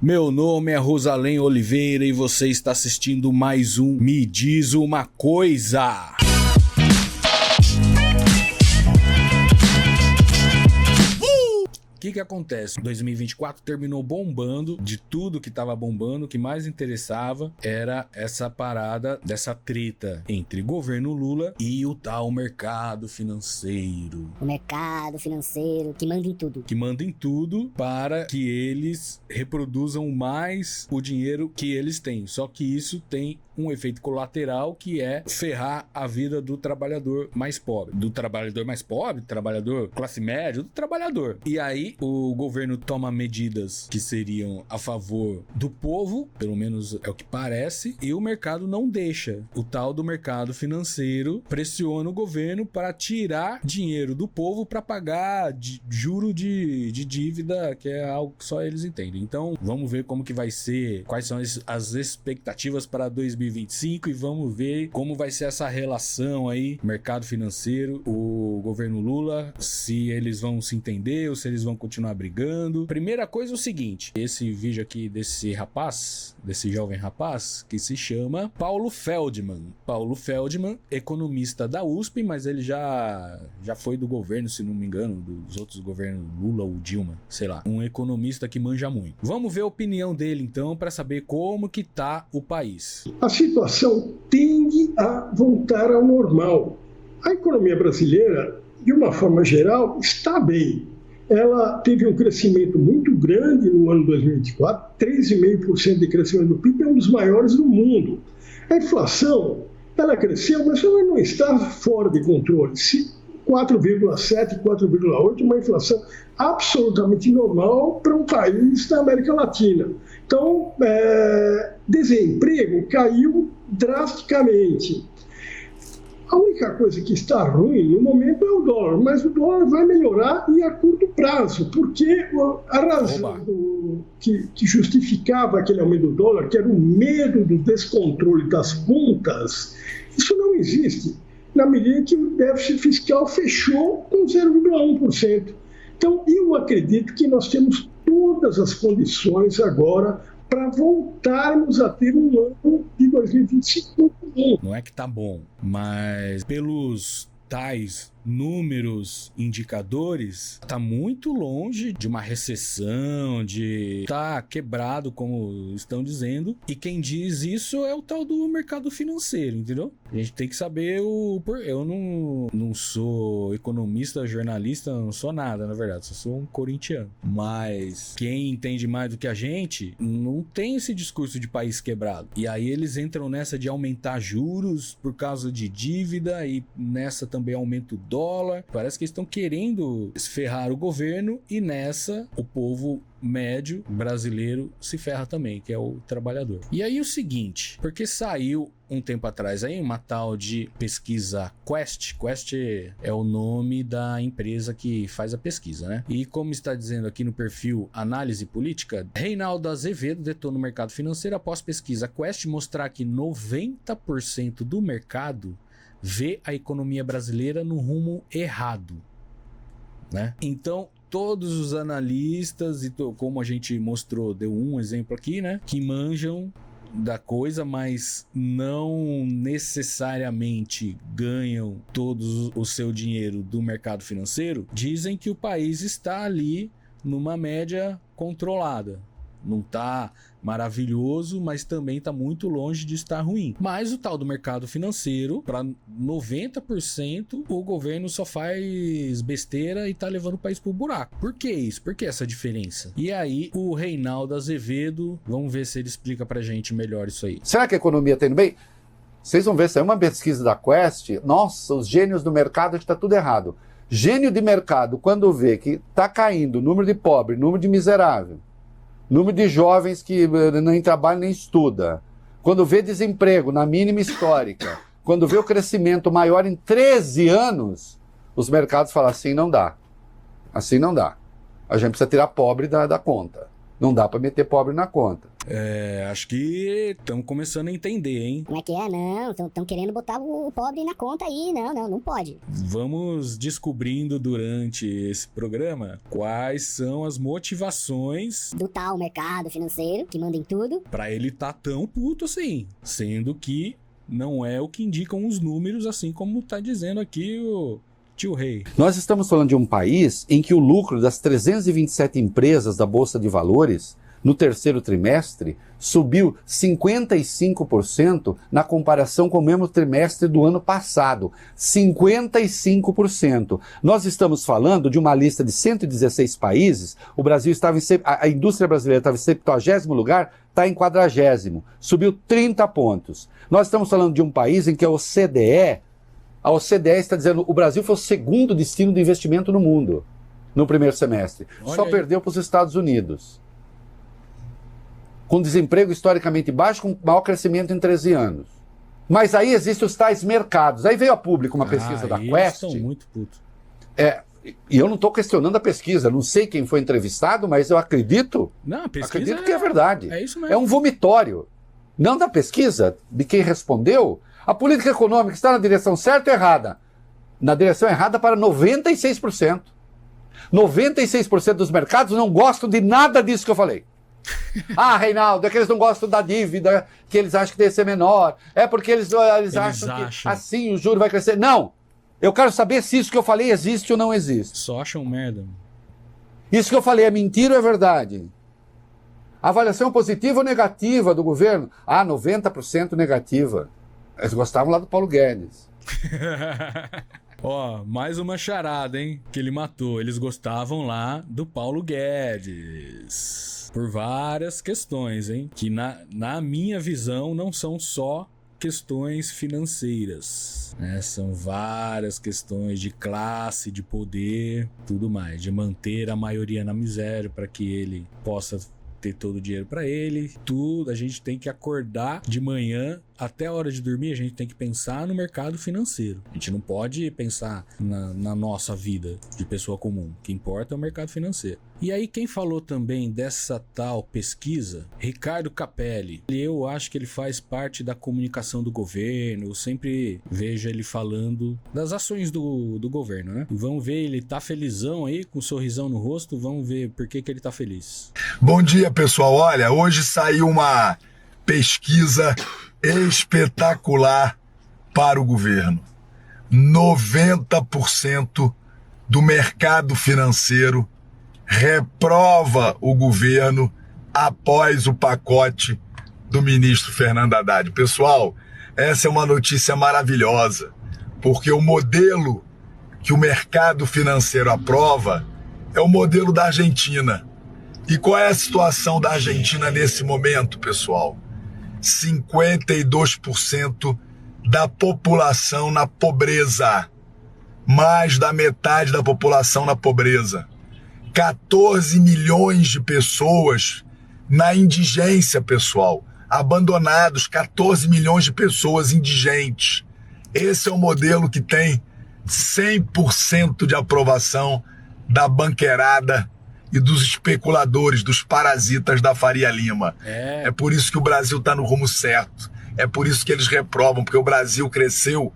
Meu nome é Rosalém Oliveira e você está assistindo mais um Me Diz Uma Coisa. O que acontece? 2024 terminou bombando, de tudo que tava bombando, o que mais interessava era essa parada dessa treta entre governo Lula e o tal mercado financeiro. O mercado financeiro que manda em tudo. Que manda em tudo para que eles reproduzam mais o dinheiro que eles têm. Só que isso tem um efeito colateral que é ferrar a vida do trabalhador mais pobre. Do trabalhador mais pobre, do trabalhador classe média, do trabalhador. E aí o governo toma medidas que seriam a favor do povo, pelo menos é o que parece, e o mercado não deixa. O tal do mercado financeiro pressiona o governo para tirar dinheiro do povo para pagar juro de dívida, que é algo que só eles entendem. Então, vamos ver como que vai ser, quais são as expectativas para 2025 e vamos ver como vai ser essa relação aí, mercado financeiro, o governo Lula, se eles vão se entender ou se eles vão continuar brigando. Primeira coisa é o seguinte, esse vídeo aqui desse rapaz, desse jovem rapaz, que se chama Paulo Feldman. Paulo Feldman, economista da USP, mas ele já foi do governo, se não me engano, dos outros governos, Lula ou Dilma, sei lá. Um economista que manja muito. Vamos ver a opinião dele, então, para saber como que tá o país. A situação tende a voltar ao normal. A economia brasileira, de uma forma geral, está bem. Ela teve um crescimento muito grande no ano 2024, 3,5% de crescimento do PIB, é um dos maiores do mundo. A inflação, ela cresceu, mas ela não está fora de controle. 4,7%, 4,8%, uma inflação absolutamente normal para um país da América Latina. Então, desemprego caiu drasticamente. A única coisa que está ruim no momento é o dólar, mas o dólar vai melhorar e a curto prazo, porque a razão que justificava aquele aumento do dólar, que era o medo do descontrole das contas, isso não existe, na medida que o déficit fiscal fechou com 0,1%. Então, eu acredito que nós temos todas as condições agora para voltarmos a ter um ano de 2025 muito bom. Não é que tá bom, mas pelos tais números, indicadores, tá muito longe de uma recessão, de tá quebrado, como estão dizendo, e quem diz isso é o tal do mercado financeiro, entendeu? A gente tem que saber eu não sou economista, jornalista, não sou nada, na verdade, só sou um corintiano, mas quem entende mais do que a gente não tem esse discurso de país quebrado, e aí eles entram nessa de aumentar juros por causa de dívida, e nessa também aumenta o dólar. Parece que eles estão querendo ferrar o governo e nessa o povo médio brasileiro se ferra também, que é o trabalhador. E aí o seguinte, porque saiu um tempo atrás aí uma tal de pesquisa Quest é o nome da empresa que faz a pesquisa, né? E como está dizendo aqui no perfil Análise Política, Reinaldo Azevedo detona o mercado financeiro após pesquisa Quest mostrar que 90% do mercado vê a economia brasileira no rumo errado, né? Então, todos os analistas, e como a gente mostrou, deu um exemplo aqui, né? Que manjam da coisa, mas não necessariamente ganham todo o seu dinheiro do mercado financeiro, dizem que o país está ali numa média controlada. Não tá maravilhoso, mas também tá muito longe de estar ruim. Mas o tal do mercado financeiro, para 90%, o governo só faz besteira e tá levando o país pro buraco. Por que isso? Por que essa diferença? E aí, o Reinaldo Azevedo, vamos ver se ele explica pra gente melhor isso aí. Será que a economia tá indo bem? Vocês vão ver, saiu uma pesquisa da Quest, nossa, os gênios do mercado que tá tudo errado. Gênio de mercado, quando vê que tá caindo o número de pobre, número de miserável, número de jovens que nem trabalham nem estudam, quando vê desemprego na mínima histórica, quando vê o crescimento maior em 13 anos, os mercados falam assim não dá. Assim não dá. A gente precisa tirar pobre da conta. Não dá para meter pobre na conta. Acho que estamos começando a entender, hein? Como é que é? Não, estão querendo botar o pobre na conta aí. Não pode. Vamos descobrindo durante esse programa quais são as motivações Do tal mercado financeiro que manda em tudo. para ele tá tão puto assim, sendo que não é o que indicam os números, assim como tá dizendo aqui o tio Rei. Nós estamos falando de um país em que o lucro das 327 empresas da Bolsa de Valores no terceiro trimestre subiu 55% na comparação com o mesmo trimestre do ano passado. 55%. Nós estamos falando de uma lista de 116 países. O Brasil estava a indústria brasileira estava em 70º lugar, está em 40º. Subiu 30 pontos. Nós estamos falando de um país em que a OCDE está dizendo que o Brasil foi o segundo destino de investimento no mundo no primeiro semestre. Olha Só aí. perdeu para os Estados Unidos. Com desemprego historicamente baixo, com maior crescimento em 13 anos. Mas aí existem os tais mercados. Aí veio a público uma pesquisa da eles Quest. estão muito putos. E eu não estou questionando a pesquisa, não sei quem foi entrevistado, mas eu acredito Não, a pesquisa acredito que é verdade. É isso mesmo. É um vomitório. Não da pesquisa, de quem respondeu. A política econômica está na direção certa ou errada? Na direção errada para 96%. 96% dos mercados não gostam de nada disso que eu falei. Ah, Reinaldo, é que eles não gostam da dívida, que eles acham que deve ser menor. É porque eles acham que assim o juro vai crescer. Não! Eu quero saber se isso que eu falei existe ou não existe. Só acham merda. Isso que eu falei é mentira ou é verdade? Avaliação positiva ou negativa do governo? Ah, 90% negativa. Eles gostavam lá do Paulo Guedes. Ó, mais uma charada, hein? Que ele matou. Eles gostavam lá do Paulo Guedes. Por várias questões, hein? Que na minha visão não são só questões financeiras, né? São várias questões de classe, de poder, tudo mais. De manter a maioria na miséria para que ele possa ter todo o dinheiro para ele. Tudo, a gente tem que acordar de manhã até a hora de dormir, a gente tem que pensar no mercado financeiro. A gente não pode pensar na nossa vida de pessoa comum. O que importa é o mercado financeiro. E aí quem falou também dessa tal pesquisa? Ricardo Capelli. Eu acho que ele faz parte da comunicação do governo. Eu sempre vejo ele falando das ações do governo, né? E vamos ver, ele tá felizão aí, com um sorrisão no rosto. Vamos ver por que ele tá feliz. Bom dia, pessoal. Olha, hoje saiu uma pesquisa espetacular para o governo. 90% do mercado financeiro reprova o governo após o pacote do ministro Fernando Haddad. Pessoal, essa é uma notícia maravilhosa, porque o modelo que o mercado financeiro aprova é o modelo da Argentina. E qual é a situação da Argentina nesse momento, pessoal? 52% da população na pobreza. Mais da metade da população na pobreza. 14 milhões de pessoas na indigência, pessoal. Abandonados, 14 milhões de pessoas indigentes. Esse é o modelo que tem 100% de aprovação da banqueirada e dos especuladores, dos parasitas da Faria Lima. É por isso que o Brasil está no rumo certo. É por isso que eles reprovam, porque o Brasil cresceu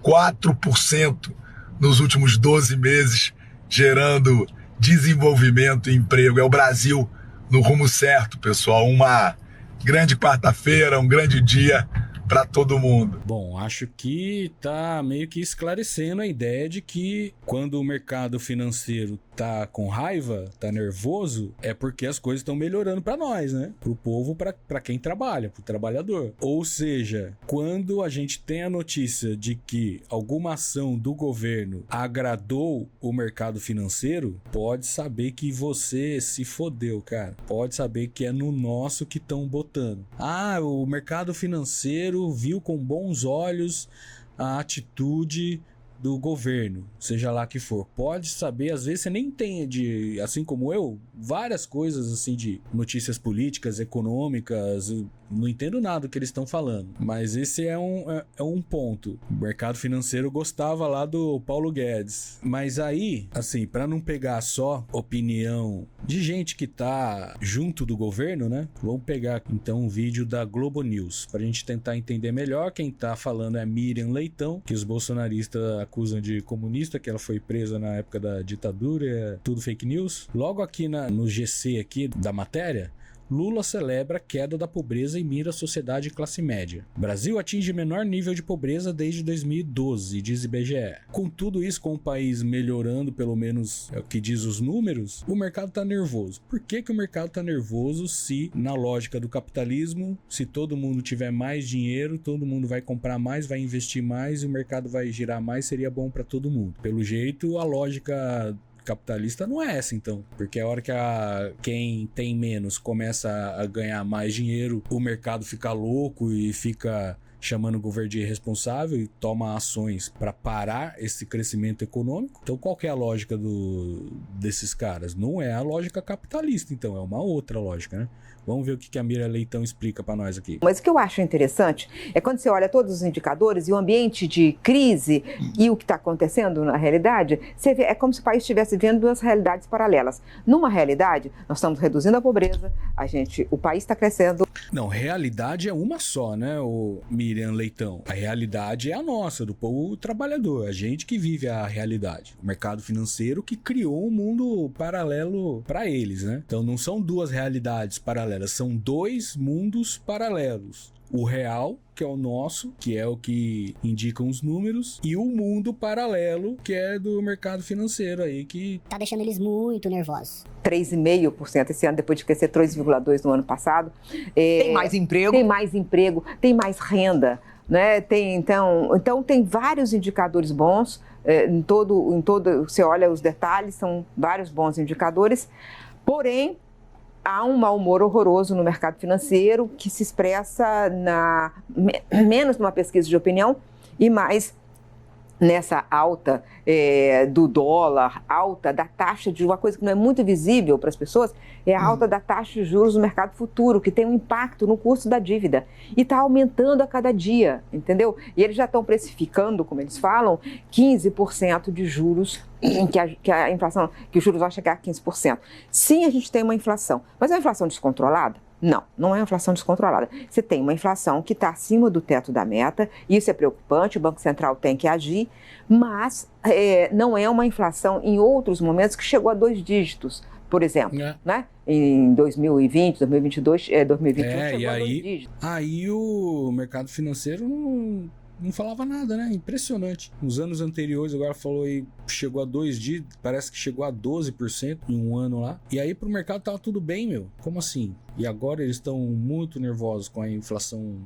4% nos últimos 12 meses, gerando desenvolvimento e emprego. É o Brasil no rumo certo, pessoal. Uma grande quarta-feira, um grande dia para todo mundo. Bom, acho que tá meio que esclarecendo a ideia de que quando o mercado financeiro tá com raiva, tá nervoso, é porque as coisas estão melhorando para nós, né? Pro povo, para quem trabalha, pro trabalhador. Ou seja, quando a gente tem a notícia de que alguma ação do governo agradou o mercado financeiro, pode saber que você se fodeu, cara. Pode saber que é no nosso que estão botando. Ah, o mercado financeiro viu com bons olhos a atitude do governo, seja lá que for. Pode saber, às vezes você nem entende, assim como eu, várias coisas assim de notícias políticas, econômicas, Não entendo nada do que eles estão falando. Mas esse é um ponto. O mercado financeiro gostava lá do Paulo Guedes. Mas aí, assim, para não pegar só opinião de gente que tá junto do governo, né? Vamos pegar então um vídeo da Globo News pra gente tentar entender melhor. Quem tá falando é Miriam Leitão, que os bolsonaristas acusam de comunista, que ela foi presa na época da ditadura, é tudo fake news. Logo aqui no GC aqui da matéria, Lula celebra a queda da pobreza e mira a sociedade de classe média. Brasil atinge menor nível de pobreza desde 2012, diz IBGE. Com tudo isso, com o país melhorando, pelo menos é o que diz os números, o mercado tá nervoso. Por que o mercado tá nervoso se, na lógica do capitalismo, se todo mundo tiver mais dinheiro, todo mundo vai comprar mais, vai investir mais e o mercado vai girar mais, seria bom para todo mundo? Pelo jeito, a lógica capitalista não é essa, então, porque a hora que quem tem menos começa a ganhar mais dinheiro, o mercado fica louco e fica chamando o governo de irresponsável e toma ações para parar esse crescimento econômico. Então, qual que é a lógica desses caras? Não é a lógica capitalista, então, é uma outra lógica, né? Vamos ver o que a Miriam Leitão explica para nós aqui. Mas o que eu acho interessante é quando você olha todos os indicadores e o ambiente de crise e o que está acontecendo na realidade, você vê, é como se o país estivesse vendo duas realidades paralelas. Numa realidade, nós estamos reduzindo a pobreza, o país está crescendo. Não, realidade é uma só, né, o Miriam Leitão? A realidade é a nossa, do povo trabalhador, a gente que vive a realidade. O mercado financeiro que criou um mundo paralelo para eles, né? Então não são duas realidades paralelas, são dois mundos paralelos. O real, que é o nosso, que é o que indicam os números, e o mundo paralelo, que é do mercado financeiro aí, que Tá deixando eles muito nervosos. 3,5% esse ano, depois de crescer 3,2% no ano passado. Tem mais emprego? Tem mais emprego, tem mais renda, né? Então tem vários indicadores bons, em todo, você olha os detalhes, são vários bons indicadores, porém, há um mau humor horroroso no mercado financeiro que se expressa menos numa pesquisa de opinião e mais nessa alta do dólar, alta da taxa de uma coisa que não é muito visível para as pessoas, é a alta da taxa de juros no mercado futuro, que tem um impacto no custo da dívida e está aumentando a cada dia, entendeu? E eles já estão precificando, como eles falam, 15% de juros, que a inflação, que os juros vão chegar a 15%. Sim, a gente tem uma inflação, mas é uma inflação descontrolada? Não, não é uma inflação descontrolada. Você tem uma inflação que está acima do teto da meta, isso é preocupante, o Banco Central tem que agir, mas não é uma inflação em outros momentos que chegou a 2 dígitos, por exemplo, né? Em 2020, 2022, 2021 chegou a 2 dígitos. Aí o mercado financeiro não falava nada, né? Impressionante. Nos anos anteriores, agora falou aí, chegou a 2 dígitos, parece que chegou a 12% em um ano lá. E aí pro mercado tava tudo bem, meu. Como assim? E agora eles estão muito nervosos com a inflação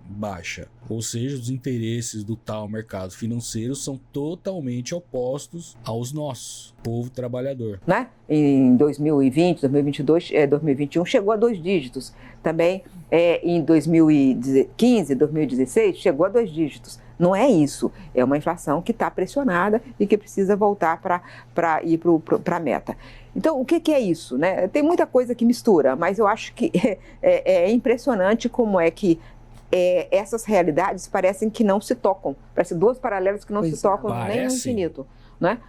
baixa. Ou seja, os interesses do tal mercado financeiro são totalmente opostos aos nossos, povo trabalhador. Né? Em 2020, 2022, 2021 chegou a 2 dígitos. Também em 2015, 2016 chegou a 2 dígitos. Não é isso, é uma inflação que está pressionada e que precisa voltar para ir para a meta. Então, o que é isso? Né? Tem muita coisa que mistura, mas eu acho que é impressionante como é que essas realidades parecem que não se tocam. Parecem duas paralelas que não se tocam nem no infinito. Né?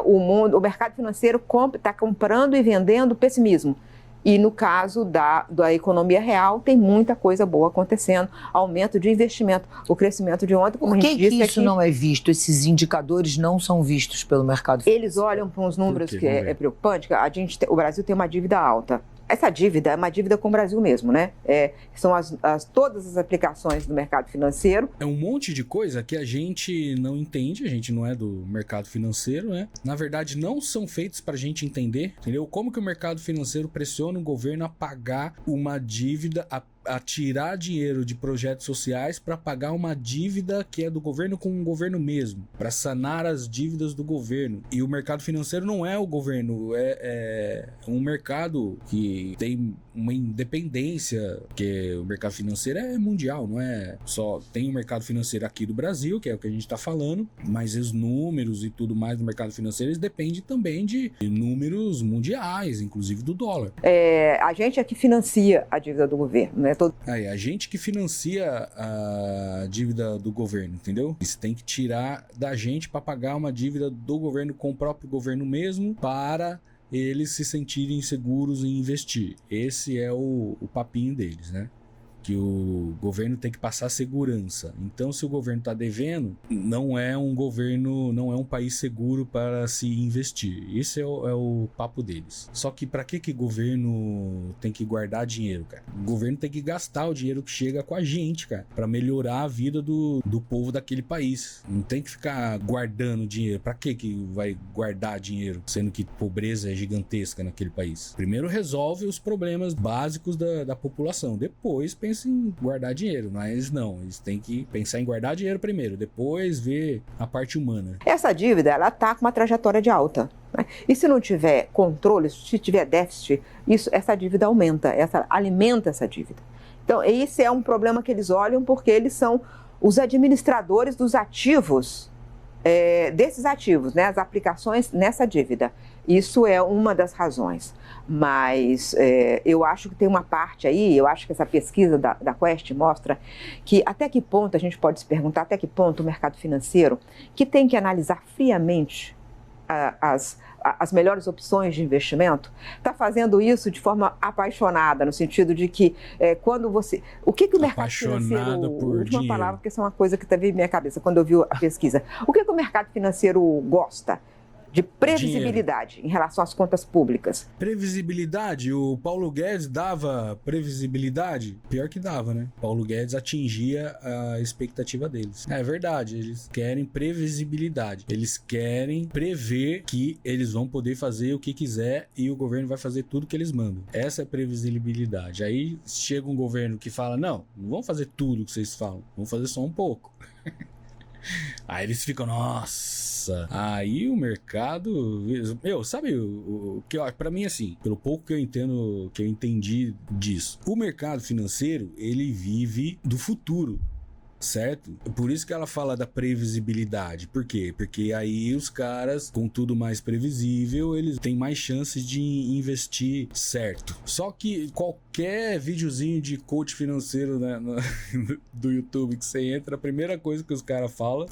O mercado financeiro está comprando e vendendo pessimismo. E no caso da economia real, tem muita coisa boa acontecendo. Aumento de investimento, o crescimento de ontem, como a gente disse. Por que isso não é visto? Esses indicadores não são vistos pelo mercado financeiro? Eles olham para uns números que é preocupante. O Brasil tem uma dívida alta. Essa dívida é uma dívida com o Brasil mesmo, né? São todas as aplicações do mercado financeiro. É um monte de coisa que a gente não entende, a gente não é do mercado financeiro, né? Na verdade, não são feitos pra gente entender, entendeu? Como que o mercado financeiro pressiona o governo a pagar uma dívida, a tirar dinheiro de projetos sociais para pagar uma dívida que é do governo com o governo mesmo, para sanar as dívidas do governo. E o mercado financeiro não é o governo, é um mercado que tem uma independência, porque o mercado financeiro é mundial, não é só tem o mercado financeiro aqui do Brasil, que é o que a gente está falando, mas os números e tudo mais do mercado financeiro, eles dependem também de números mundiais, inclusive do dólar. A gente é que financia a dívida do governo, né? né? Aí, a gente que financia a dívida do governo, entendeu? Isso tem que tirar da gente para pagar uma dívida do governo com o próprio governo mesmo, para eles se sentirem seguros em investir. Esse é o papinho deles, né? Que o governo tem que passar segurança. Então, se o governo está devendo, não é um país seguro para se investir. Esse é o papo deles. Só que para que governo tem que guardar dinheiro, cara? O governo tem que gastar o dinheiro que chega com a gente, cara, para melhorar a vida do povo daquele país. Não tem que ficar guardando dinheiro. Para que vai guardar dinheiro, sendo que pobreza é gigantesca naquele país? Primeiro resolve os problemas básicos da população. Depois pensa em guardar dinheiro, mas não, eles têm que pensar em guardar dinheiro primeiro, depois ver a parte humana. Essa dívida, ela está com uma trajetória de alta, né? E se não tiver controle, se tiver déficit, essa dívida alimenta essa dívida. Então, esse é um problema que eles olham, porque eles são os administradores dos ativos, desses ativos, né, as aplicações nessa dívida. Isso é uma das razões. Mas eu acho que tem uma parte aí, eu acho que essa pesquisa da Quest mostra que até que ponto, a gente pode se perguntar, até que ponto o mercado financeiro, que tem que analisar friamente as melhores opções de investimento, está fazendo isso de forma apaixonada, no sentido de que quando você... O que o mercado financeiro... Última palavra, porque isso é uma coisa que veio na minha cabeça quando eu vi a pesquisa. O que o mercado financeiro gosta? De previsibilidade em relação às contas públicas. Previsibilidade? O Paulo Guedes dava previsibilidade? Pior que dava, né? Paulo Guedes atingia a expectativa deles. É verdade, eles querem previsibilidade. Eles querem prever que eles vão poder fazer o que quiser e o governo vai fazer tudo que eles mandam. Essa é a previsibilidade. Aí chega um governo que fala, não vão fazer tudo que vocês falam, vão fazer só um pouco. Aí eles ficam, nossa. Aí o mercado... sabe o que pra mim, assim, pelo pouco que eu entendo, que eu entendi disso, o mercado financeiro, ele vive do futuro, certo? Por isso que ela fala da previsibilidade. Por quê? Porque aí os caras, com tudo mais previsível, eles têm mais chances de investir certo. Só que qualquer videozinho de coach financeiro, né, do YouTube que você entra, a primeira coisa que os caras falam,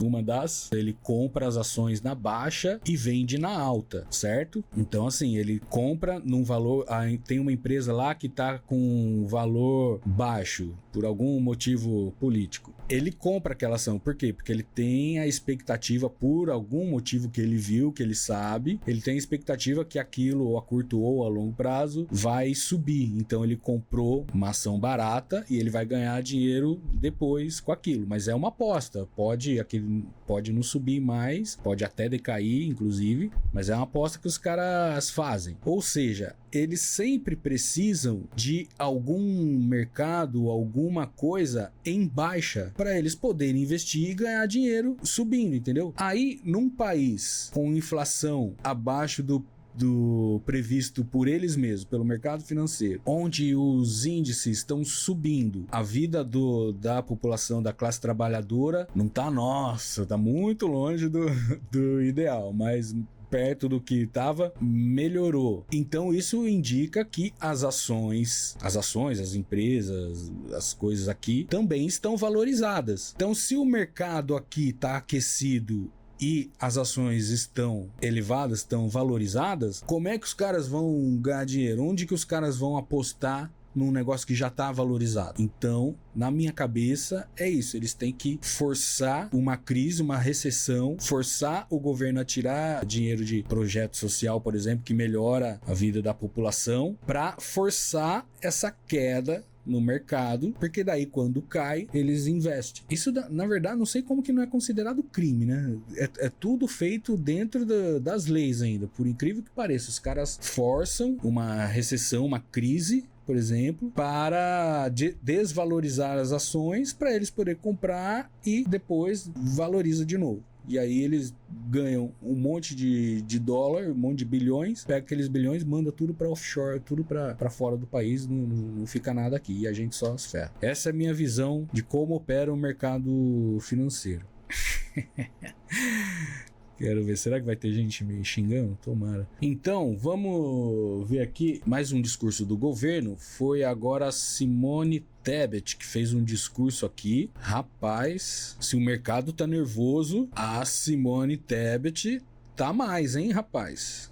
ele compra as ações na baixa e vende na alta, certo? Então, assim, ele compra num valor... Tem uma empresa lá que tá com um valor baixo, por algum motivo político. Ele compra aquela ação. Por quê? Porque ele tem a expectativa, por algum motivo que ele viu, que ele sabe, ele tem a expectativa que aquilo, ou a curto ou a longo prazo, vai subir. Então ele comprou uma ação barata e ele vai ganhar dinheiro depois com aquilo. Mas é uma aposta. Pode não subir mais, pode até decair, inclusive, mas é uma aposta que os caras fazem. Ou seja, eles sempre precisam de algum mercado, alguma coisa em baixa para eles poderem investir e ganhar dinheiro subindo, entendeu? Aí, num país com inflação abaixo do previsto por eles mesmos, pelo mercado financeiro, onde os índices estão subindo, a vida da população, da classe trabalhadora, não tá, tá muito longe do ideal, mas perto do que estava, melhorou. Então isso indica que as ações, as empresas, as coisas aqui também estão valorizadas. Então, se o mercado aqui está aquecido e as ações estão elevadas, estão valorizadas, como é que os caras vão ganhar dinheiro? Onde que os caras vão apostar num negócio que já está valorizado? Então, na minha cabeça, é isso. Eles têm que forçar uma crise, uma recessão, forçar o governo a tirar dinheiro de projeto social, por exemplo, que melhora a vida da população, para forçar essa queda no mercado, porque daí quando cai, eles investem. Isso, na verdade, não sei como que não é considerado crime, né? É tudo feito dentro das leis ainda, por incrível que pareça. Os caras forçam uma recessão, uma crise, por exemplo, para desvalorizar as ações, para eles poderem comprar e depois valoriza de novo. E aí eles ganham um monte de dólar, um monte de bilhões, pega aqueles bilhões, manda tudo para offshore, tudo para fora do país, não fica nada aqui e a gente só se ferra. Essa é a minha visão de como opera o mercado financeiro. Quero ver, será que vai ter gente me xingando? Tomara. Então, vamos ver aqui mais um discurso do governo. Foi agora a Simone Tebet que fez um discurso aqui. Rapaz, se o mercado tá nervoso, a Simone Tebet tá mais, hein, rapaz?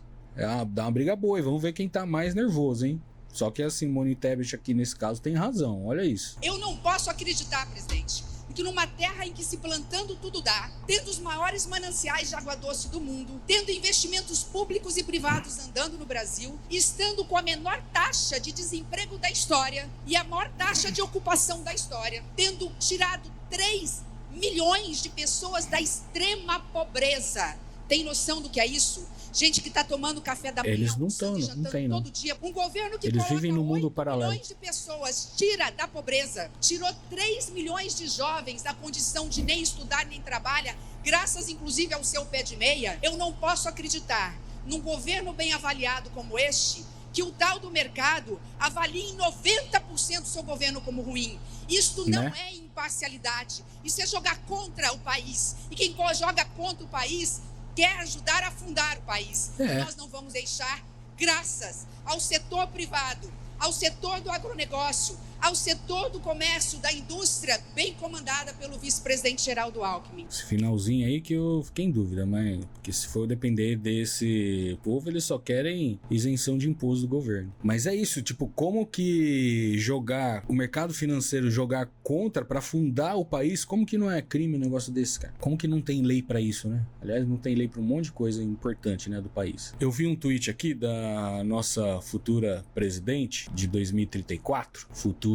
Dá uma briga boa e vamos ver quem tá mais nervoso, hein? Só que a Simone Tebet aqui nesse caso tem razão, olha isso. Eu não posso acreditar, presidente, que numa terra em que se plantando tudo dá, tendo os maiores mananciais de água doce do mundo, tendo investimentos públicos e privados andando no Brasil, estando com a menor taxa de desemprego da história e a maior taxa de ocupação da história, tendo tirado 3 milhões de pessoas da extrema pobreza. Tem noção do que é isso? Gente que está tomando café da manhã, eles não estão, não tem, todo dia. Um governo que eles vivem no mundo 8 paralelo. milhões de pessoas tira da pobreza, tirou 3 milhões de jovens da condição de nem estudar nem trabalhar, graças inclusive ao seu pé de meia. Eu não posso acreditar num governo bem avaliado como este, que o tal do mercado avalie em 90% o seu governo como ruim. Isto não é imparcialidade, isso é jogar contra o país. E quem joga contra o país quer ajudar a afundar o país. Nós não vamos deixar, graças ao setor privado, ao setor do agronegócio, ao setor do comércio, da indústria, bem comandada pelo vice-presidente Geraldo Alckmin. Esse finalzinho aí que eu fiquei em dúvida, mas que se for depender desse povo, eles só querem isenção de imposto do governo. Mas é isso, tipo, como que jogar o mercado financeiro, jogar contra pra afundar o país, como que não é crime um negócio desse, cara? Como que não tem lei pra isso, né? Aliás, não tem lei pra um monte de coisa importante, né, do país. Eu vi um tweet aqui da nossa futura presidente de 2034, futura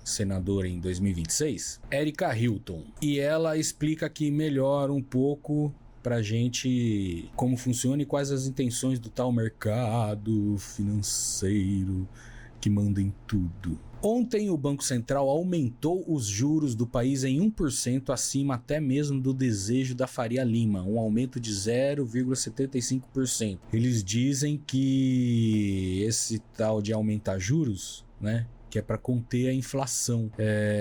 senadora em 2026, Erika Hilton, e ela explica aqui melhor um pouco pra gente como funciona e quais as intenções do tal mercado financeiro que manda em tudo. Ontem o Banco Central aumentou os juros do país em 1% acima até mesmo do desejo da Faria Lima, um aumento de 0,75%. Eles dizem que esse tal de aumentar juros, né, que é para conter a inflação,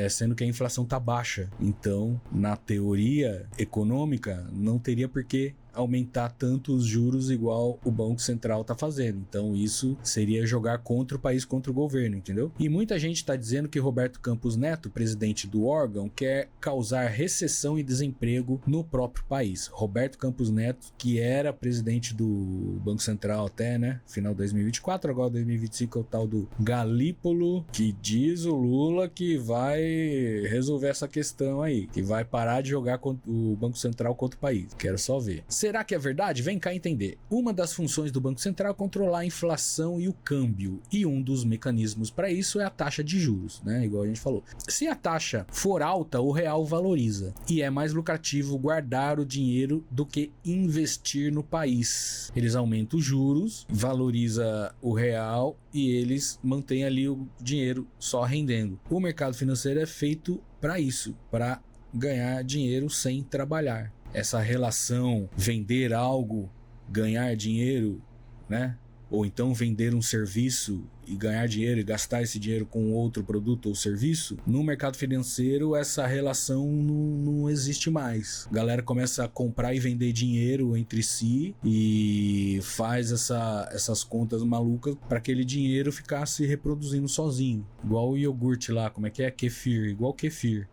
sendo que a inflação tá baixa. Então, na teoria econômica, não teria por que aumentar tanto os juros igual o Banco Central tá fazendo. Então isso seria jogar contra o país, contra o governo, entendeu? E muita gente tá dizendo que Roberto Campos Neto, presidente do órgão, quer causar recessão e desemprego no próprio país. Roberto Campos Neto, que era presidente do Banco Central até, né, final de 2024, agora 2025 é o tal do Galípolo, que diz o Lula que vai resolver essa questão aí, que vai parar de jogar o Banco Central contra o país. Quero só ver. Será que é verdade? Vem cá entender. Uma das funções do Banco Central é controlar a inflação e o câmbio. E um dos mecanismos para isso é a taxa de juros, né? Igual a gente falou. Se a taxa for alta, o real valoriza. E é mais lucrativo guardar o dinheiro do que investir no país. Eles aumentam os juros, valoriza o real e eles mantêm ali o dinheiro só rendendo. O mercado financeiro é feito para isso, para ganhar dinheiro sem trabalhar. Essa relação vender algo, ganhar dinheiro, né? Ou então vender um serviço e ganhar dinheiro e gastar esse dinheiro com outro produto ou serviço, no mercado financeiro essa relação não existe mais. A galera começa a comprar e vender dinheiro entre si e faz essas contas malucas para aquele dinheiro ficar se reproduzindo sozinho. Igual o iogurte lá, como é que é? Kefir, igual kefir.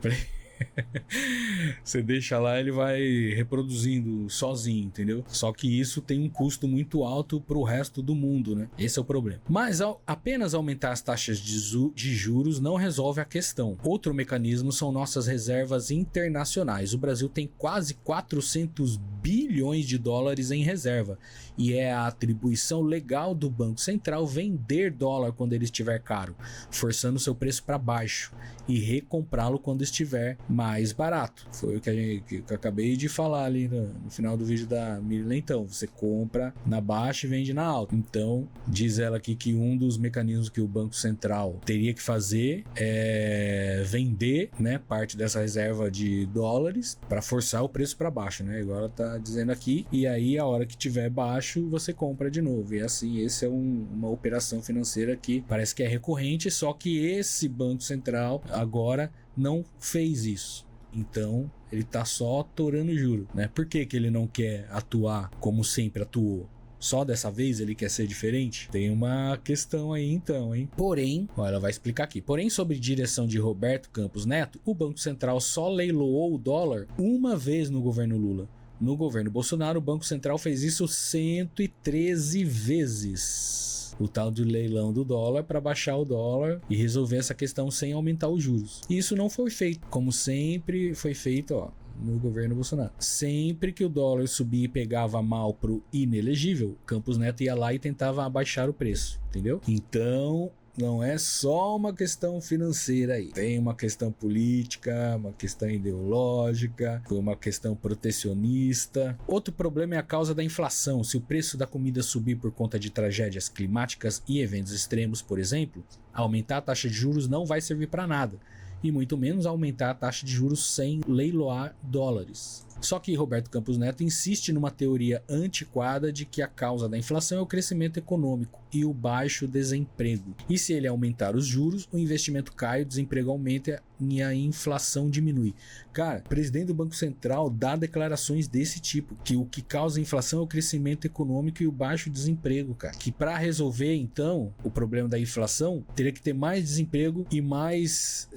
Você deixa lá, ele vai reproduzindo sozinho, entendeu? Só que isso tem um custo muito alto pro resto do mundo, né? Esse é o problema. Mas apenas aumentar as taxas de juros não resolve a questão. Outro mecanismo são nossas reservas internacionais. O Brasil tem quase 400 bilhões de dólares em reserva e é a atribuição legal do Banco Central vender dólar quando ele estiver caro, forçando seu preço para baixo e recomprá-lo quando estiver mais barato. Foi o que eu acabei de falar ali no final do vídeo da Miriam Leitão. Você compra na baixa e vende na alta. Então, diz ela aqui que um dos mecanismos que o Banco Central teria que fazer é vender, né, parte dessa reserva de dólares para forçar o preço para baixo, né? Igual ela tá dizendo aqui. E aí, a hora que tiver baixo, você compra de novo. E assim, esse é uma operação financeira que parece que é recorrente, só que esse Banco Central agora não fez isso. Então, ele tá só atorando o juro, né? Por que ele não quer atuar como sempre atuou? Só dessa vez ele quer ser diferente? Tem uma questão aí então, hein? Porém, ela vai explicar aqui. Porém, sob direção de Roberto Campos Neto, o Banco Central só leiloou o dólar uma vez no governo Lula. No governo Bolsonaro, o Banco Central fez isso 113 vezes. O tal de leilão do dólar para baixar o dólar e resolver essa questão sem aumentar os juros. E isso não foi feito, como sempre foi feito, ó, no governo Bolsonaro. Sempre que o dólar subia e pegava mal pro inelegível, Campos Neto ia lá e tentava abaixar o preço, entendeu? Então, não é só uma questão financeira aí. Tem uma questão política, uma questão ideológica, uma questão protecionista. Outro problema é a causa da inflação. Se o preço da comida subir por conta de tragédias climáticas e eventos extremos, por exemplo, aumentar a taxa de juros não vai servir para nada. E muito menos aumentar a taxa de juros sem leiloar dólares. Só que Roberto Campos Neto insiste numa teoria antiquada de que a causa da inflação é o crescimento econômico e o baixo desemprego. E se ele aumentar os juros, o investimento cai, o desemprego aumenta e a inflação diminui. Cara, o presidente do Banco Central dá declarações desse tipo, que o que causa a inflação é o crescimento econômico e o baixo desemprego, cara. Que para resolver, então, o problema da inflação, teria que ter mais desemprego e mais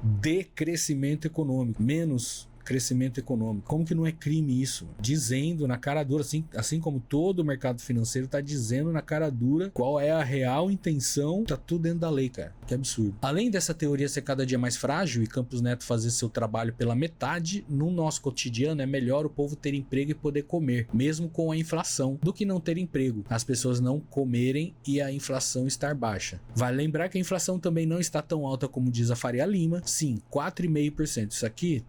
decrescimento econômico, menos crescimento econômico. Como que não é crime isso? Dizendo na cara dura, assim como todo o mercado financeiro tá dizendo na cara dura qual é a real intenção, tá tudo dentro da lei, cara. Que absurdo. Além dessa teoria ser cada dia mais frágil e Campos Neto fazer seu trabalho pela metade, no nosso cotidiano é melhor o povo ter emprego e poder comer, mesmo com a inflação, do que não ter emprego, as pessoas não comerem e a inflação estar baixa. Vale lembrar que a inflação também não está tão alta como diz a Faria Lima. Sim, 4,5%. Isso aqui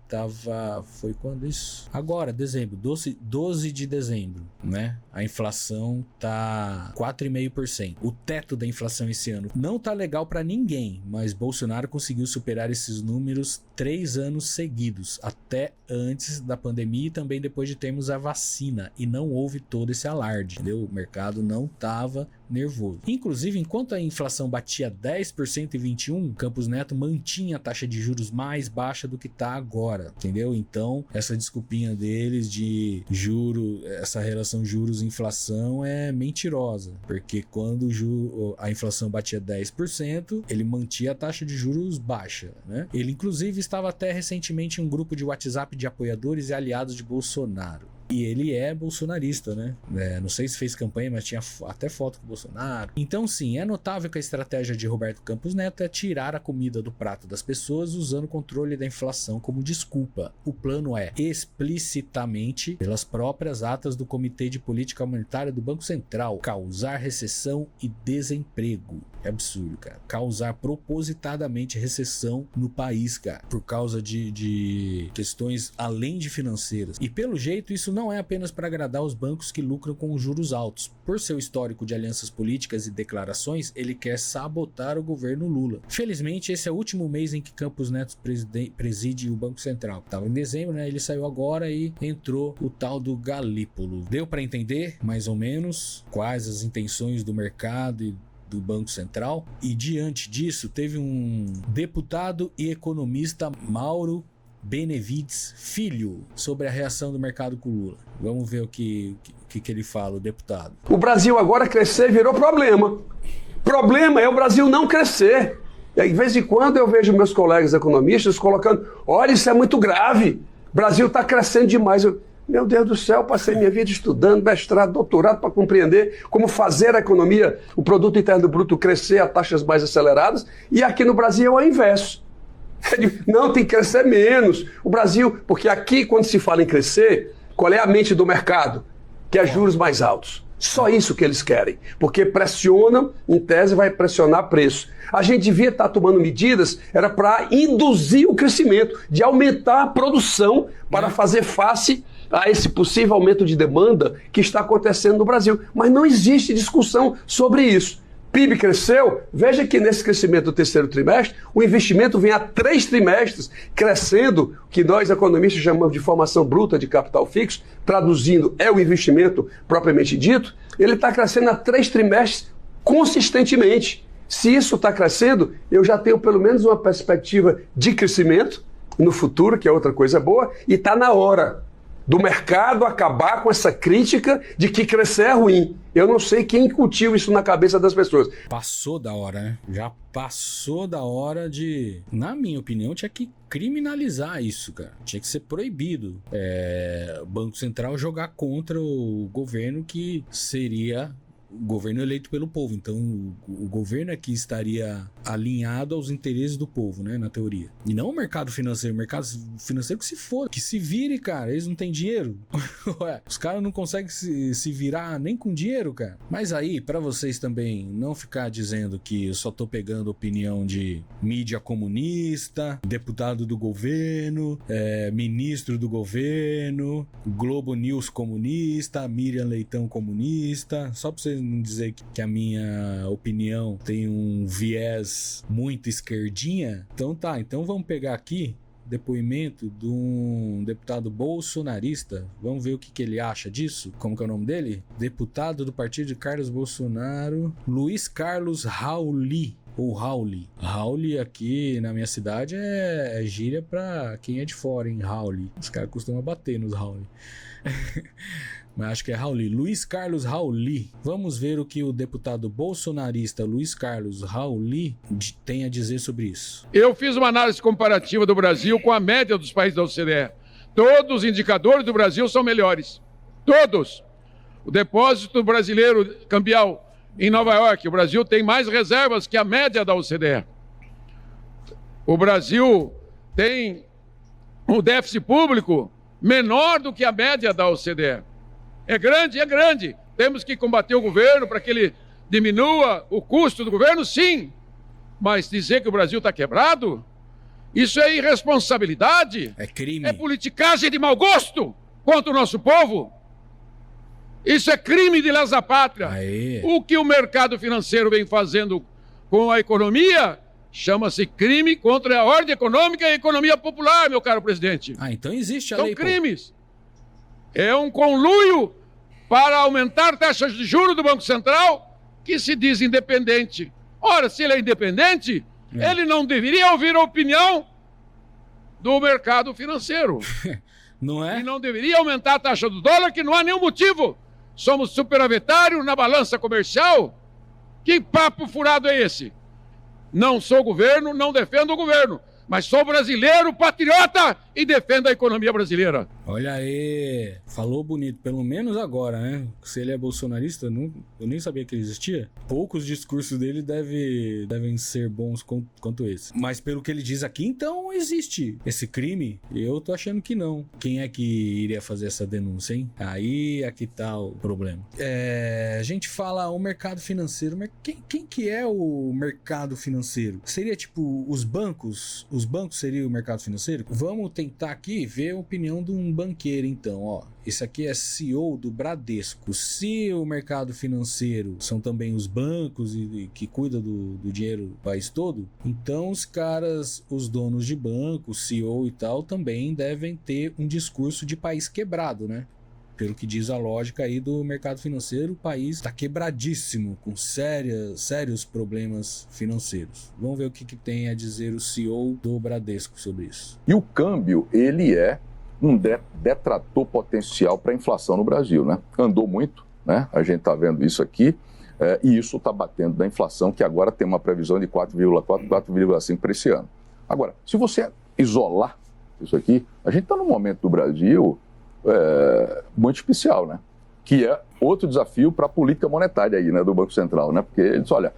foi quando isso? Agora, dezembro, 12 de dezembro, né? A inflação tá 4,5%. O teto da inflação esse ano não tá legal para ninguém, mas Bolsonaro conseguiu superar esses números 3 anos seguidos, até antes da pandemia e também depois de termos a vacina, e não houve todo esse alarde, entendeu? O mercado não tava nervoso. Inclusive, enquanto a inflação batia 10% em 21, Campos Neto mantinha a taxa de juros mais baixa do que tá agora, entendeu? Então, essa desculpinha deles de essa relação juros e inflação é mentirosa, porque quando a inflação batia 10%, ele mantinha a taxa de juros baixa, né? Ele, inclusive, estava até recentemente em um grupo de WhatsApp de apoiadores e aliados de Bolsonaro. E ele é bolsonarista, né? Não sei se fez campanha, mas tinha até foto com o Bolsonaro. Então, sim, é notável que a estratégia de Roberto Campos Neto é tirar a comida do prato das pessoas usando o controle da inflação como desculpa. O plano é, explicitamente, pelas próprias atas do Comitê de Política Monetária do Banco Central, causar recessão e desemprego. É absurdo, cara. Causar propositadamente recessão no país, cara, por causa de questões além de financeiras. E pelo jeito, isso não é apenas para agradar os bancos que lucram com os juros altos. Por seu histórico de alianças políticas e declarações, ele quer sabotar o governo Lula. Felizmente, esse é o último mês em que Campos Neto preside o Banco Central. Estava em dezembro, né? Ele saiu agora e entrou o tal do Galípolo. Deu para entender, mais ou menos, quais as intenções do mercado e do Banco Central? E diante disso, teve um deputado e economista, Mauro Benevides Filho, sobre a reação do mercado com Lula. Vamos ver o que ele fala, o deputado. O Brasil agora crescer virou problema. Problema é o Brasil não crescer. E aí, de vez em quando eu vejo meus colegas economistas colocando, olha, isso é muito grave. O Brasil está crescendo demais. Meu Deus do céu, passei minha vida estudando, mestrado, doutorado, para compreender como fazer a economia, o produto interno bruto crescer a taxas mais aceleradas, e aqui no Brasil é o inverso. Não, tem que crescer menos. O Brasil, porque aqui, quando se fala em crescer, qual é a mente do mercado? Que é juros mais altos. Só isso que eles querem, porque pressionam, em tese vai pressionar preço. A gente devia estar tomando medidas, era para induzir o crescimento, de aumentar a produção para fazer face a esse possível aumento de demanda que está acontecendo no Brasil. Mas não existe discussão sobre isso. PIB cresceu, veja que nesse crescimento do terceiro trimestre, o investimento vem há 3 trimestres crescendo, que nós economistas chamamos de formação bruta de capital fixo, traduzindo é o investimento propriamente dito, ele está crescendo há 3 trimestres consistentemente. Se isso está crescendo, eu já tenho pelo menos uma perspectiva de crescimento no futuro, que é outra coisa boa, e está na hora do mercado acabar com essa crítica de que crescer é ruim. Eu não sei quem cultiva isso na cabeça das pessoas. Passou da hora, né? Já passou da hora de... Na minha opinião, tinha que criminalizar isso, cara. Tinha que ser proibido. O Banco Central jogar contra o governo que seria... o governo eleito pelo povo. Então, o governo aqui estaria alinhado aos interesses do povo, né? Na teoria. E não o mercado financeiro. O mercado financeiro que se foda. Que se vire, cara. Eles não têm dinheiro. Ué, os caras não conseguem se virar nem com dinheiro, cara. Mas aí, pra vocês também não ficar dizendo que eu só tô pegando opinião de mídia comunista, deputado do governo, ministro do governo, Globo News comunista, Miriam Leitão comunista. Só pra vocês não dizer que a minha opinião tem um viés muito esquerdinha. Então tá, então vamos pegar aqui depoimento de um deputado bolsonarista. Vamos ver o que ele acha disso. Como que é o nome dele? Deputado do partido de Carlos Bolsonaro, Luiz Carlos Rauli. Ou Rauli. Rauli aqui na minha cidade é gíria pra quem é de fora, hein? Rauli. Os caras costumam bater nos Rauli. Mas acho que é Rauli. Luiz Carlos Rauli. Vamos ver o que o deputado bolsonarista Luiz Carlos Rauli tem a dizer sobre isso. Eu fiz uma análise comparativa do Brasil com a média dos países da OCDE. Todos os indicadores do Brasil são melhores. Todos. O depósito brasileiro cambial em Nova York, o Brasil tem mais reservas que a média da OCDE. O Brasil tem um déficit público menor do que a média da OCDE. É grande, é grande. Temos que combater o governo para que ele diminua o custo do governo, sim. Mas dizer que o Brasil está quebrado, isso é irresponsabilidade. É crime. É politicagem de mau gosto contra o nosso povo. Isso é crime de lesa pátria. Aê. O que o mercado financeiro vem fazendo com a economia chama-se crime contra a ordem econômica e a economia popular, meu caro presidente. Ah, então existe a São lei. crimes. É um conluio para aumentar taxas de juros do Banco Central que se diz independente. Ora, se ele é independente, ele não deveria ouvir a opinião do mercado financeiro. Não é? E não deveria aumentar a taxa do dólar, que não há nenhum motivo. Somos superavitários na balança comercial. Que papo furado é esse? Não sou governo, não defendo o governo, mas sou brasileiro, patriota e defendo a economia brasileira. Olha aí, falou bonito, pelo menos agora, né? Se ele é bolsonarista, eu nem sabia que ele existia. Poucos discursos dele devem ser bons quanto esse. Mas pelo que ele diz aqui, então existe esse crime? Eu tô achando que não. Quem é que iria fazer essa denúncia, hein? Aí aqui tá o problema. A gente fala o mercado financeiro, mas quem que é o mercado financeiro? Seria tipo os bancos? Os bancos seriam o mercado financeiro? Vamos tentar aqui ver a opinião de um banqueiro, então, ó. Esse aqui é CEO do Bradesco. Se o mercado financeiro são também os bancos e que cuidam do dinheiro do país todo, então os caras, os donos de banco, CEO e tal, também devem ter um discurso de país quebrado, né? Pelo que diz a lógica aí do mercado financeiro, o país está quebradíssimo, com sérios problemas financeiros. Vamos ver o que tem a dizer o CEO do Bradesco sobre isso. E o câmbio, ele é um detrator potencial para a inflação no Brasil, né? Andou muito, né? A gente está vendo isso aqui, e isso está batendo da inflação, que agora tem uma previsão de 4,4, 4,5 para esse ano. Agora, se você isolar isso aqui, a gente está num momento do Brasil muito especial, né? Que é outro desafio para a política monetária aí, né, do Banco Central, né? Porque eles, olha,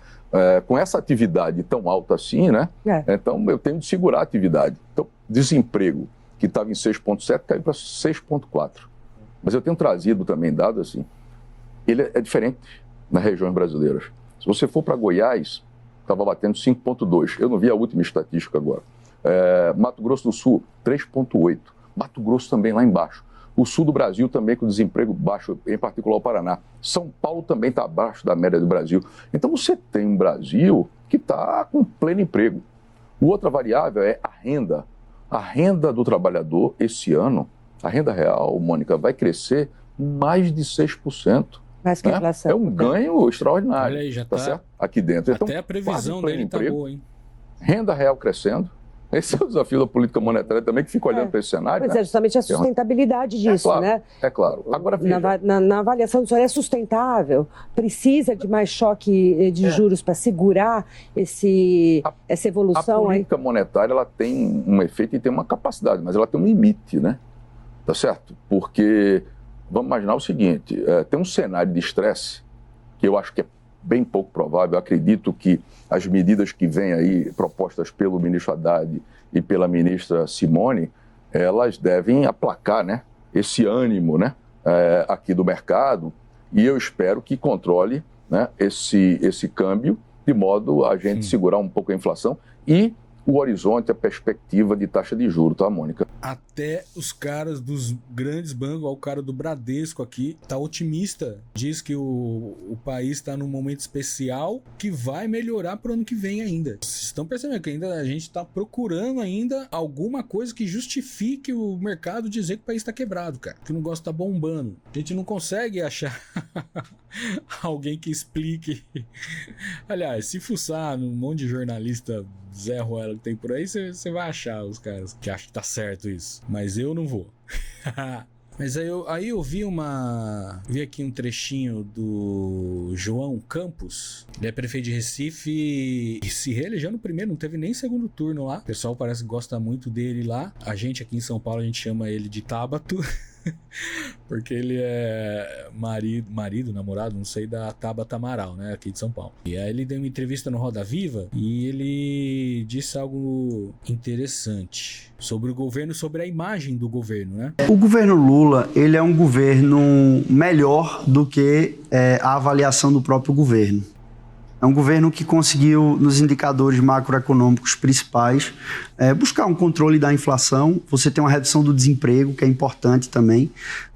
com essa atividade tão alta assim, né? Então eu tenho de segurar a atividade. Então, desemprego que estava em 6,7 caiu para 6,4. Mas eu tenho trazido também dados assim, ele é diferente nas regiões brasileiras. Se você for para Goiás, estava batendo 5,2. Eu não vi a última estatística agora. Mato Grosso do Sul, 3,8. Mato Grosso também lá embaixo. O sul do Brasil também com desemprego baixo, em particular o Paraná. São Paulo também está abaixo da média do Brasil. Então você tem um Brasil que está com pleno emprego. Outra variável é a renda. A renda do trabalhador esse ano, a renda real, Mônica, vai crescer mais de 6%. Mas que inflação. É um ganho extraordinário. Olha aí, já tá certo? Aqui dentro. Até então, a previsão dele tá boa, hein? Renda real crescendo, Esse é o desafio da política monetária também, que fica olhando para esse cenário. Pois é, justamente a sustentabilidade disso, claro, né? É claro. Agora, veja, na avaliação do senhor, é sustentável? Precisa de mais choque de juros para segurar essa evolução? A política monetária, ela tem um efeito e tem uma capacidade, mas ela tem um limite, né? Tá certo? Porque, vamos imaginar o seguinte, tem um cenário de estresse que eu acho que é bem pouco provável. Eu acredito que as medidas que vêm aí propostas pelo ministro Haddad e pela ministra Simone, elas devem aplacar, né, esse ânimo, né, aqui do mercado, e eu espero que controle, né, esse câmbio de modo a gente segurar um pouco a inflação e o horizonte, a perspectiva de taxa de juros, tá, Mônica? Até os caras dos grandes bancos, o cara do Bradesco aqui, tá otimista. Diz que o país está num momento especial que vai melhorar pro ano que vem ainda. Vocês estão percebendo que ainda a gente tá procurando ainda alguma coisa que justifique o mercado dizer que o país tá quebrado, cara. Que o negócio tá bombando. A gente não consegue achar alguém que explique. Aliás, se fuçar num monte de jornalista Zé Ruela que tem por aí, você vai achar os caras que acham que tá certo isso. Mas eu não vou. Mas aí eu vi aqui um trechinho do João Campos. Ele é prefeito de Recife e se reelegeu no primeiro, não teve nem segundo turno lá. O pessoal parece que gosta muito dele lá. A gente aqui em São Paulo, a gente chama ele de Tábato. Porque ele é namorado, não sei, da Tabata Amaral, né, aqui de São Paulo. E aí ele deu uma entrevista no Roda Viva e ele disse algo interessante sobre o governo, sobre a imagem do governo, né? O governo Lula, ele é um governo melhor do que a avaliação do próprio governo. É um governo que conseguiu, nos indicadores macroeconômicos principais, buscar um controle da inflação. Você tem uma redução do desemprego, que é importante também,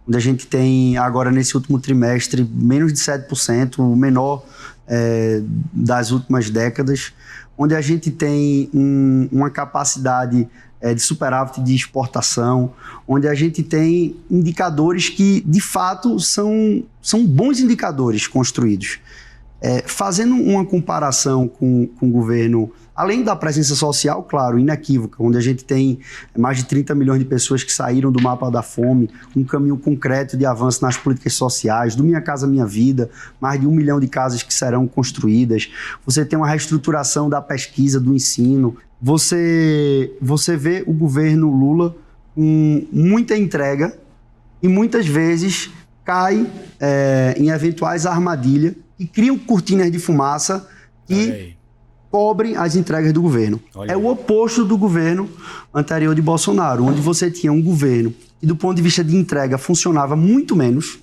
onde a gente tem agora, nesse último trimestre, menos de 7%, o menor das últimas décadas, onde a gente tem uma capacidade de superávit de exportação, onde a gente tem indicadores que, de fato, são bons indicadores construídos. Fazendo uma comparação com o governo, além da presença social, claro, inequívoca, onde a gente tem mais de 30 milhões de pessoas que saíram do mapa da fome, um caminho concreto de avanço nas políticas sociais, do Minha Casa Minha Vida, mais de 1 milhão de casas que serão construídas, você tem uma reestruturação da pesquisa, do ensino, você vê o governo Lula com muita entrega e muitas vezes cai em eventuais armadilhas e criam cortinas de fumaça que cobrem as entregas do governo. É o oposto do governo anterior de Bolsonaro, onde você tinha um governo que, do ponto de vista de entrega, funcionava muito menos,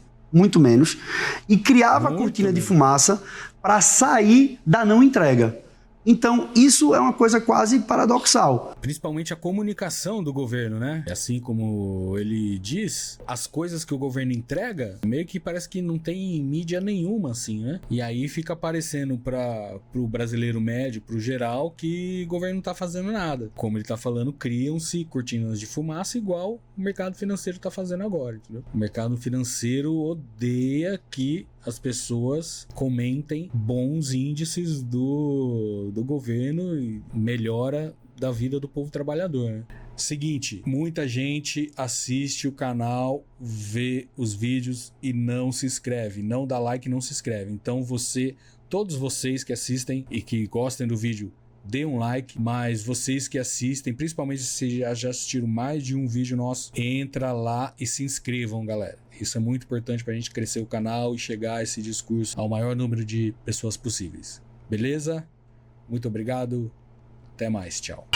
e criava cortina de fumaça para sair da não entrega. Então, isso é uma coisa quase paradoxal. Principalmente a comunicação do governo, né? Assim como ele diz, as coisas que o governo entrega, meio que parece que não tem mídia nenhuma, assim, né? E aí fica aparecendo pro brasileiro médio, pro geral, que o governo não tá fazendo nada. Como ele tá falando, criam-se cortinas de fumaça igual o mercado financeiro tá fazendo agora, entendeu? O mercado financeiro odeia que as pessoas comentem bons índices do governo e melhora da vida do povo trabalhador, né? Seguinte, muita gente assiste o canal, vê os vídeos e não se inscreve, não dá like, não se inscreve. Então todos vocês que assistem e que gostem do vídeo, dê um like, mas vocês que assistem, principalmente se já assistiram mais de um vídeo nosso, entra lá e se inscrevam, galera. Isso é muito importante pra gente crescer o canal e chegar a esse discurso ao maior número de pessoas possíveis. Beleza? Muito obrigado. Até mais. Tchau.